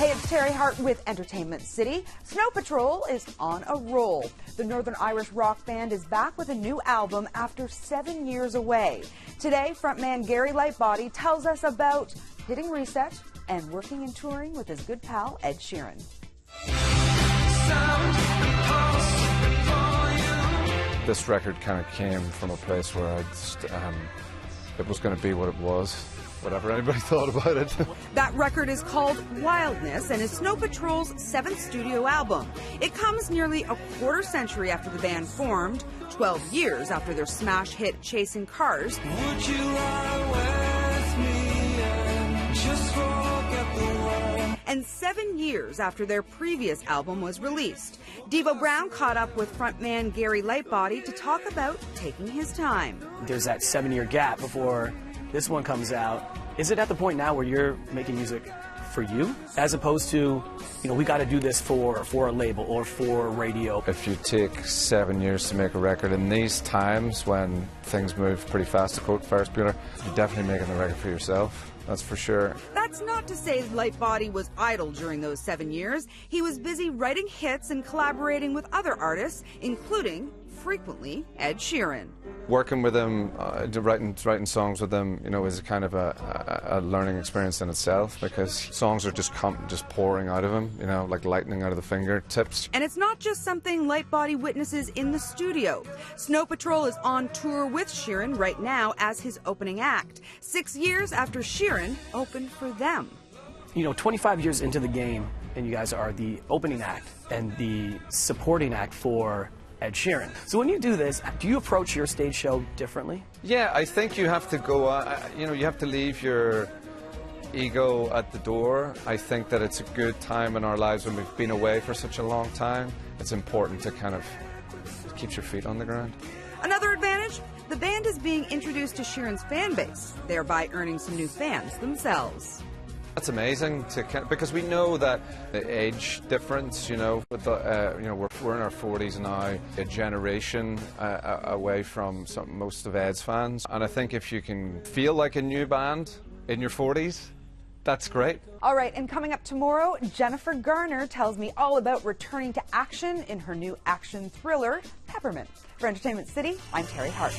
Hey, it's Terry Hart with Entertainment City. Snow Patrol is on a roll. The Northern Irish rock band is back with a new album after 7 years away. Today, frontman Gary Lightbody tells us about hitting reset and working and touring with his good pal Ed Sheeran. This record kind of came from a place where I just, it was going to be what it was, whatever anybody thought about it. That record is called Wildness and is Snow Patrol's 7th studio album. It comes nearly a quarter century after the band formed, 12 years after their smash hit Chasing Cars. Would you ride with me and just forget the world? And 7 years after their previous album was released. Devo Brown caught up with frontman Gary Lightbody to talk about taking his time. There's that 7-year gap before this one comes out. Is it at the point now where you're making music for you, as opposed to, we got to do this for a label or for radio? If you take 7 years to make a record in these times when things move pretty fast, to quote Ferris Bueller, you're definitely making the record for yourself. That's for sure. That's not to say Lightbody was idle during those 7 years. He was busy writing hits and collaborating with other artists, including, frequently, Ed Sheeran. Working with him, writing songs with him, is kind of a learning experience in itself, because songs are just pouring out of him, like lightning out of the fingertips. And it's not just something Lightbody witnesses in the studio. Snow Patrol is on tour with Sheeran right now as his opening act, 6 years after Sheeran opened for them. 25 years into the game, and you guys are the opening act and the supporting act for Ed Sheeran. So when you do this, do you approach your stage show differently? Yeah, I think you have to go, you have to leave your ego at the door. I think that it's a good time in our lives when we've been away for such a long time. It's important to kind of keep your feet on the ground. Another advantage, the band is being introduced to Sheeran's fan base, thereby earning some new fans themselves. That's amazing because we know that the age difference, we're in our 40s now, a generation away from most of Ed's fans. And I think if you can feel like a new band in your 40s, that's great. All right, and coming up tomorrow, Jennifer Garner tells me all about returning to action in her new action thriller, Peppermint. For Entertainment City, I'm Terry Hart.